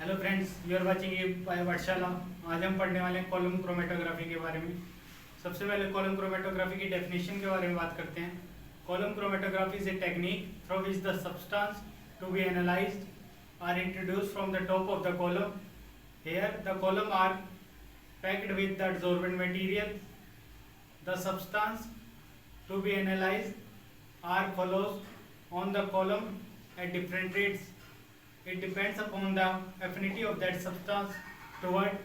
Hello friends, you are watching ये पाठशाला। आज हम पढ़ने वाले हैं कॉलम क्रोमेटोग्राफी के बारे में। सबसे पहले कॉलम क्रोमेटोग्राफी की डेफिनेशन के बारे में बात करते हैं। Column chromatography is a technique through which the substance to be analysed are introduced from the top of the column. Here the column are packed with the adsorbent material. The substance to be analyzed are follows on the column at different rates. It depends upon the affinity of that substance toward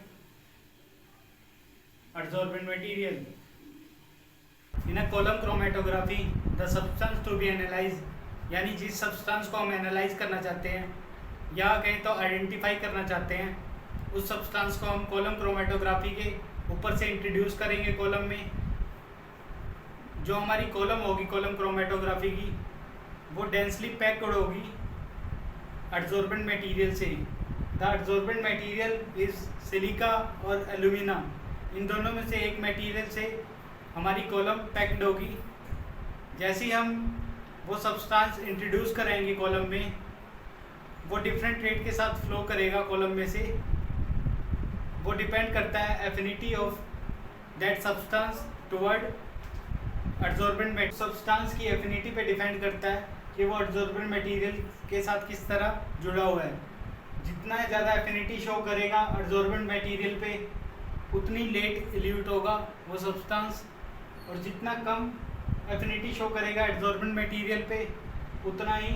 adsorbent material. In a column chromatography, the substance to be analyzed यानी जिस substance को हम analyse करना चाहते हैं या कहें तो आइडेंटिफाई करना चाहते हैं, उस सब्सटेंस को हम कॉलम क्रोमेटोग्राफी के ऊपर से इंट्रोड्यूस करेंगे कॉलम में। जो हमारी कॉलम होगी कॉलम क्रोमेटोग्राफी की, वो डेंसली पैक्ड होगी adsorbent मटेरियल से। The adsorbent material is silica और एल्यूमिना। इन दोनों में से एक मटेरियल से हमारी कॉलम पैक्ड होगी। जैसे ही हम वो सब्सटेंस इंट्रोड्यूस करेंगे कॉलम में, वो डिफरेंट रेट के साथ फ्लो करेगा कॉलम में से। वो डिपेंड करता है affinity of that substance toward adsorbent। Substance की एफिनिटी पे डिपेंड करता है कि वो adsorbent मटेरियल के साथ किस तरह जुड़ा हुआ है। जितना ज़्यादा एफिनिटी शो करेगा adsorbent मटेरियल पे, उतनी लेट इल्यूट होगा वो सब्सटेंस, और जितना कम एफिनिटी शो करेगा adsorbent मटेरियल पे, उतना ही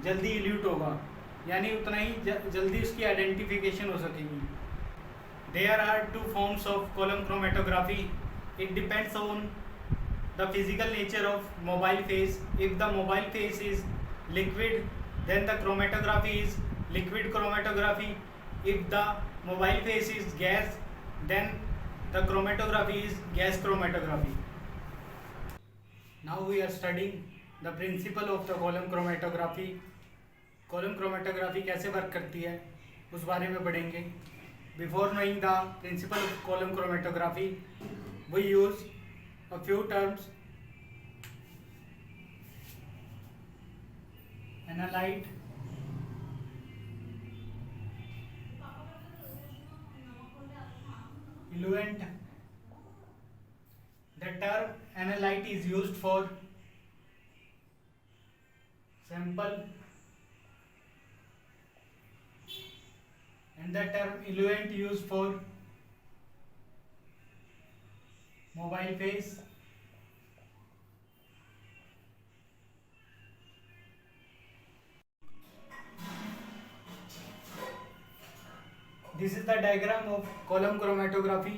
जल्दी इल्यूट होगा, यानी उतना ही जल्दी उसकी आइडेंटिफिकेशन हो सकेगी। There are two forms of column chromatography. It depends on the physical nature of mobile phase. If the mobile phase is liquid, then the chromatography is liquid chromatography. If the mobile phase is gas, then the chromatography is gas chromatography. Now we are studying the principle of the column chromatography. column chromatography कैसे work करती है उस बारे में पढ़ेंगे। Before knowing the principle of column chromatography, we use a few terms: analyte, eluent. The term analyte is used for sample, and the term eluent used for mobile phase. This is the diagram of column chromatography.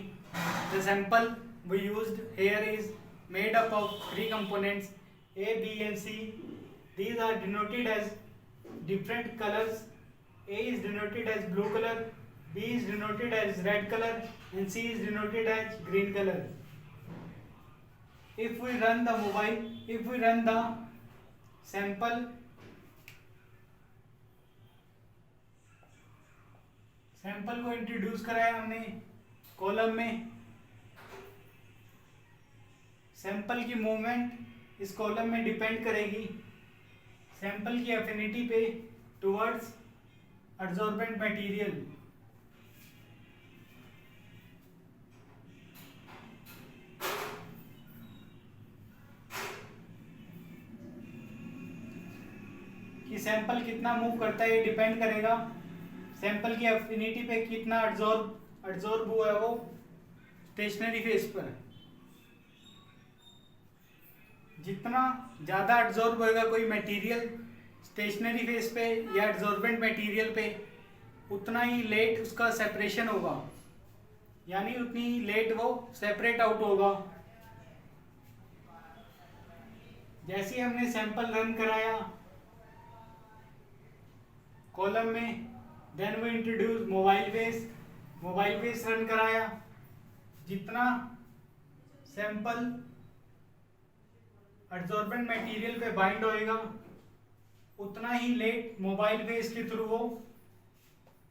The sample we used here is made up of three components A, B and C. These are denoted as different colors. A is denoted as blue color, B is denoted as red color, and C is denoted as green color. If we run the sample को introduce कराया हमने column में। Sample की movement इस column में depend करेगी sample की affinity पे टुवर्ड्स adsorbent मटेरियल। कि सैंपल कितना मूव करता है ये डिपेंड करेगा सैंपल की एफिनिटी पे कितना एडजॉर्ब हुआ है वो स्टेशनरी फेस पर। जितना ज़्यादा एडजॉर्ब होएगा कोई मटेरियल स्टेशनरी फेस पे या एडजॉर्बेंट मटेरियल पे, उतना ही लेट उसका सेपरेशन होगा, यानी उतनी ही लेट वो सेपरेट आउट होगा। जैसे हमने सैंपल रन कराया कॉलम में, then we introduce mobile phase run कराया। जितना सैंपल एडजॉर्बेंट मटेरियल पे बाइंड होएगा, उतना ही लेट मोबाइल फेस के थ्रू वो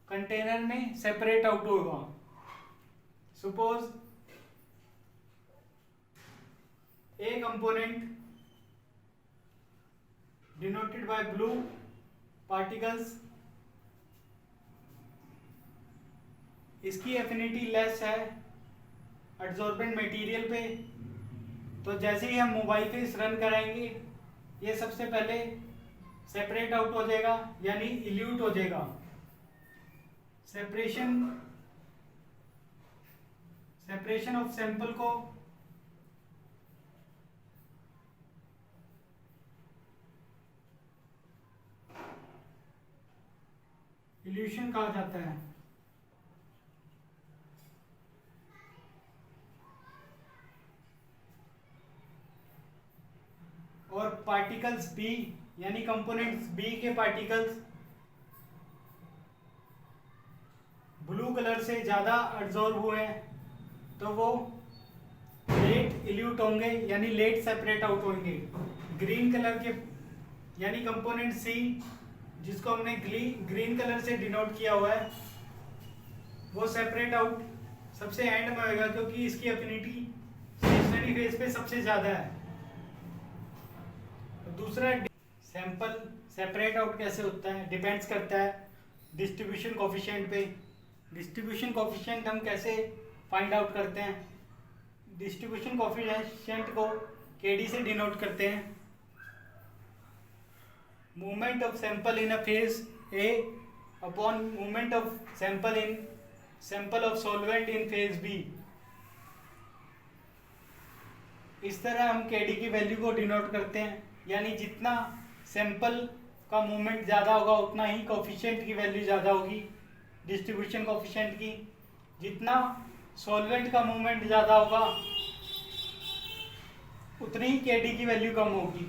कंटेनर में सेपरेट आउट होगा। Suppose a component denoted by blue particles इसकी एफिनिटी लेस है एडजॉर्बेंट मटेरियल पे। तो जैसे ही हम मोबाइल पे इस रन कराएंगे ये सबसे पहले सेपरेट आउट हो जाएगा यानी इल्यूट हो जाएगा। सेपरेशन ऑफ सैंपल को इल्यूशन कहा जाता है। और पार्टिकल्स बी यानी कंपोनेंट्स बी के पार्टिकल्स ब्लू कलर से ज़्यादा एब्जॉर्ब हुए हैं तो वो लेट इल्यूट होंगे यानी लेट सेपरेट आउट होंगे। ग्रीन कलर के यानी कंपोनेंट सी जिसको हमने ग्रीन कलर से डिनोट किया हुआ है वो सेपरेट आउट सबसे एंड में होगा क्योंकि इसकी एफिनिटी स्टेशनरी फेज पे सबसे ज़्यादा है। दूसरा सैंपल सेपरेट आउट कैसे होता है डिपेंड्स करता है डिस्ट्रीब्यूशन कोफिशिएंट पे। डिस्ट्रीब्यूशन कोफिशिएंट हम कैसे फाइंड आउट करते हैं? डिस्ट्रीब्यूशन कोफिशिएंट को केडी से डिनोट करते हैं। Movement of sample in a phase A upon movement of sample of solvent in phase B. इस तरह हम केडी की वैल्यू को डिनोट करते हैं यानी जितना सैंपल का मूवमेंट ज़्यादा होगा उतना ही कोफिशिएंट की वैल्यू ज़्यादा होगी डिस्ट्रीब्यूशन कोफिशिएंट की। जितना सॉल्वेंट का मूवमेंट ज़्यादा होगा उतनी ही केडी की वैल्यू कम होगी।